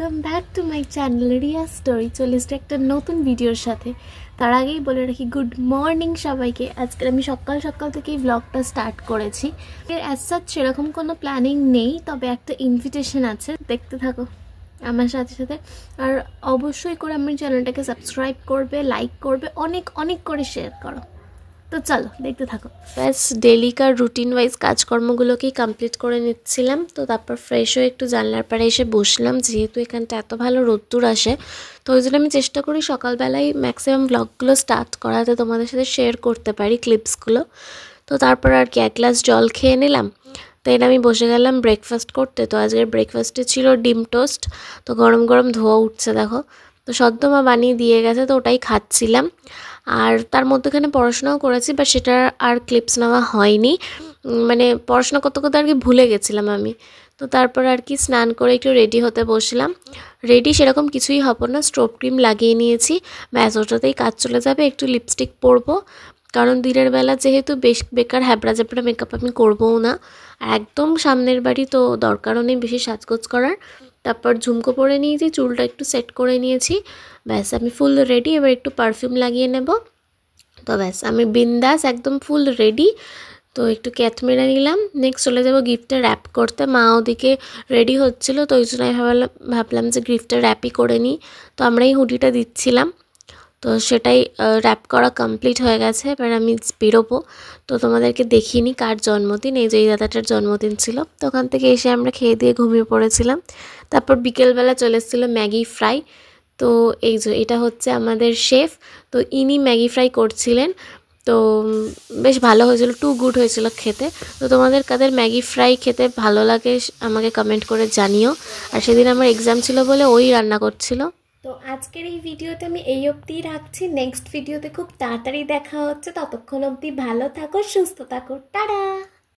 Welcome back to my channel Riya story. চলে এসেছে একটা নতুন ভিডিওর সাথে। তার আগেই বলে রাখি গুড মর্নিং সবাইকে। আজকে আমি সকাল সকাল থেকেই ব্লগটা স্টার্ট করেছি। এর অ্যাজ সাচ সেরকম কোনো প্ল্যানিং নেই, তবে একটা ইনভিটেশন আছে, দেখতে থাকো আমার সাথে সাথে। আর অবশ্যই করে আমার চ্যানেলটাকে সাবস্ক্রাইব করবে, লাইক করবে, অনেক অনেক করে শেয়ার করো। তো চলো দেখতে থাকো। ব্যাস ডেলিকার রুটিন ওয়াইজ কাজকর্মগুলোকেই কমপ্লিট করে নিচ্ছিলাম। তো তারপর ফ্রেশ হয়ে একটু জানলার পাড়ে এসে বসলাম, যেহেতু এখানটা এত ভালো রোদ্দুর আসে। তো ওই জন্য আমি চেষ্টা করি সকালবেলায় ম্যাক্সিমাম ব্লগগুলো স্টার্ট করাতে, তোমাদের সাথে শেয়ার করতে পারি ক্লিপসগুলো। তো তারপর আর কি এক গ্লাস জল খেয়ে নিলাম। তো এটা আমি বসে গেলাম ব্রেকফাস্ট করতে। তো আজকের ব্রেকফাস্টে ছিল ডিম টোস্ট। তো গরম গরম ধোয়া উঠছে দেখো। তো সদ্য মা বানিয়ে দিয়ে গেছে, তো ওটাই খাচ্ছিলাম। আর তার মধ্যেখানে পড়াশোনাও করেছি, বাট সেটার আর ক্লিপস নেওয়া হয়নি। মানে পড়াশোনা করতে করতে আর কি ভুলে গেছিলাম আমি। তো তারপর আর কি স্নান করে একটু রেডি হতে বসলাম। রেডি সেরকম কিছুই হব না, স্টোভ ক্রিম লাগিয়ে নিয়েছি, ব্যাস ওটাতেই কাজ চলে যাবে। একটু লিপস্টিক পরবো, কারণ দিনের বেলা যেহেতু বেকার হ্যাবড়া জ্যাবড়া মেকআপ আমি করবও না। আর একদম সামনের বাড়ি, তো দরকারও নেই বেশি সাজগোজ করার। তারপর ঝুমকো পরে নিয়েছি, চুলটা একটু সেট করে নিয়েছি, ব্যাস আমি ফুল রেডি। এবার একটু পারফিউম লাগিয়ে নেব। তো ব্যাস আমি বিন্দাস একদম ফুল রেডি। তো একটু ক্যাথ মেরে নিলাম, নেক্সট চলে যাব গিফটটা র্যাপ করতে। মা ওদিকে রেডি হচ্ছিলো, তো ওই জন্য ভাবলাম যে গিফটটা র্যাপই করে নিই। তো আমরাই হুডিটা দিচ্ছিলাম, তো সেটাই র্যাপ করা কমপ্লিট হয়ে গেছে। এবার আমি বেরোবো। তো তোমাদেরকে দেখিনি কার জন্মদিন, এই যে এই দাদাটার জন্মদিন ছিল। তো ওখান থেকে এসে আমরা খেয়ে দিয়ে ঘুমিয়ে পড়েছিলাম। তারপর বিকেলবেলা চলে এসেছিলো ম্যাগি ফ্রাই। তো এই যে এটা হচ্ছে আমাদের শেফ, তো ইনি ম্যাগি ফ্রাই করছিলেন। তো বেশ ভালো হয়েছিল, টু গুড হয়েছিল খেতে। তো তোমাদের কাদের ম্যাগি ফ্রাই খেতে ভালো লাগে আমাকে কমেন্ট করে জানিও। আর সেদিন আমার এক্সাম ছিল বলে ওই রান্না করছিল। তো আজকের এই ভিডিওতে আমি এই অবধিই রাখছি। নেক্সট ভিডিওতে খুব তাড়াতাড়ি দেখা হচ্ছে। ততক্ষণ অবধি ভালো থাকো, সুস্থ থাকো, টাটা।